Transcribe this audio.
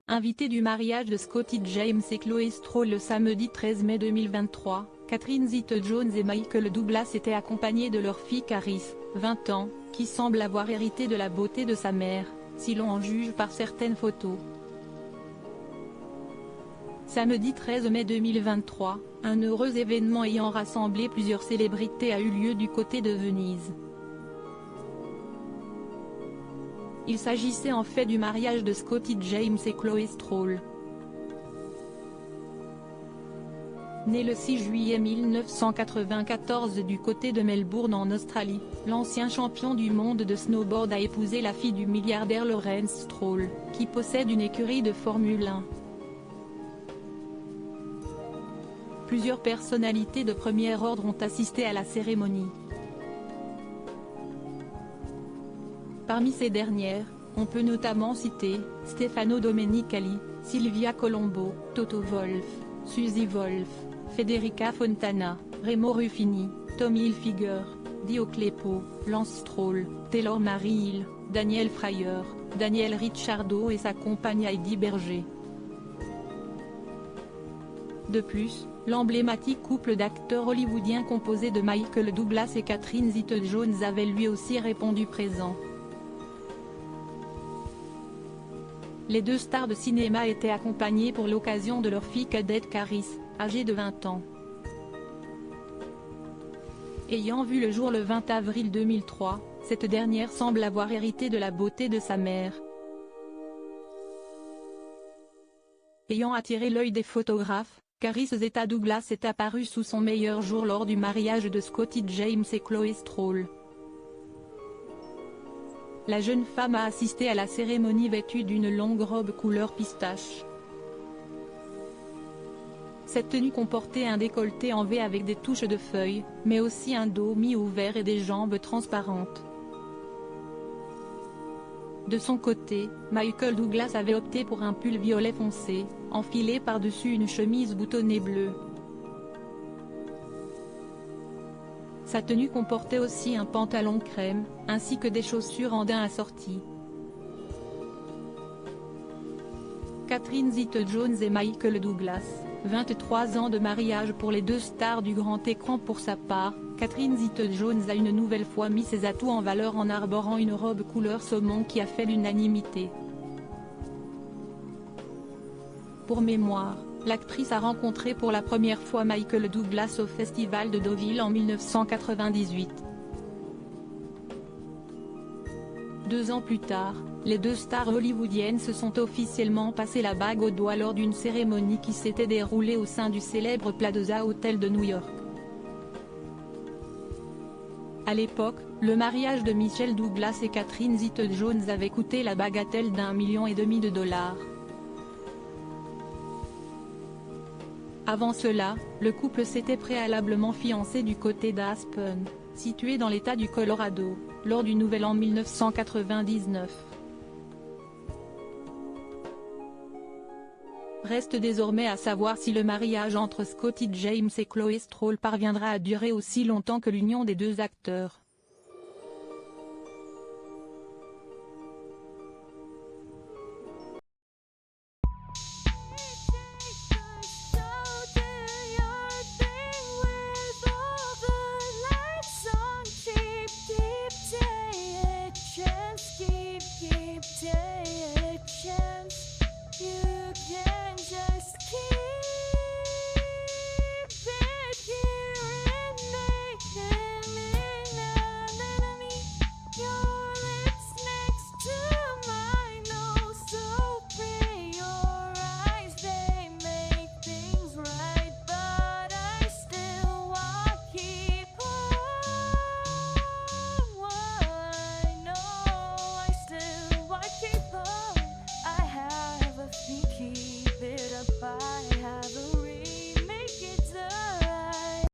invité du mariage de Scotty James et Chloé Stroll le samedi 13 mai 2023, Catherine Zeta-Jones et Michael Douglas étaient accompagnés de leur fille Caris, 20 ans, qui semble avoir hérité de la beauté de sa mère, si l'on en juge par certaines photos. Samedi 13 mai 2023, un heureux événement ayant rassemblé plusieurs célébrités a eu lieu du côté de Venise. Il s'agissait en fait du mariage de Scotty James et Chloé Stroll. Né le 6 juillet 1994 du côté de Melbourne en Australie, l'ancien champion du monde de snowboard a épousé la fille du milliardaire Lawrence Stroll, qui possède une écurie de Formule 1. Plusieurs personnalités de premier ordre ont assisté à la cérémonie. Parmi ces dernières, on peut notamment citer Stefano Domenicali, Silvia Colombo, Toto Wolff, Suzy Wolff, Federica Fontana, Remo Ruffini, Tommy Hilfiger, Dio Cleppo, Lance Stroll, Taylor Marie Hill, Daniel Fryer, Daniel Ricciardo et sa compagne Heidi Berger. De plus, l'emblématique couple d'acteurs hollywoodiens composé de Michael Douglas et Catherine Zeta-Jones avait lui aussi répondu présent. Les deux stars de cinéma étaient accompagnées pour l'occasion de leur fille cadette Caris, âgée de 20 ans. Ayant vu le jour le 20 avril 2003, cette dernière semble avoir hérité de la beauté de sa mère. Ayant attiré l'œil des photographes, Caris Zeta-Douglas est apparue sous son meilleur jour lors du mariage de Scotty James et Chloé Stroll. La jeune femme a assisté à la cérémonie vêtue d'une longue robe couleur pistache. Cette tenue comportait un décolleté en V avec des touches de feuilles, mais aussi un dos mi-ouvert et des jambes transparentes. De son côté, Michael Douglas avait opté pour un pull violet foncé, enfilé par-dessus une chemise boutonnée bleue. Sa tenue comportait aussi un pantalon crème, ainsi que des chaussures en daim assorties. Catherine Zeta-Jones et Michael Douglas, 23 ans de mariage pour les deux stars du grand écran. Pour sa part, Catherine Zeta-Jones a une nouvelle fois mis ses atouts en valeur en arborant une robe couleur saumon qui a fait l'unanimité. Pour mémoire, l'actrice a rencontré pour la première fois Michael Douglas au Festival de Deauville en 1998. 2 ans plus tard, les deux stars hollywoodiennes se sont officiellement passé la bague au doigt lors d'une cérémonie qui s'était déroulée au sein du célèbre Plaza Hotel de New York. À l'époque, le mariage de Michael Douglas et Catherine Zeta-Jones avait coûté la bagatelle d'1,5 million de dollars. Avant cela, le couple s'était préalablement fiancé du côté d'Aspen, situé dans l'État du Colorado, lors du Nouvel An 1999. Reste désormais à savoir si le mariage entre Scotty James et Chloé Stroll parviendra à durer aussi longtemps que l'union des deux acteurs.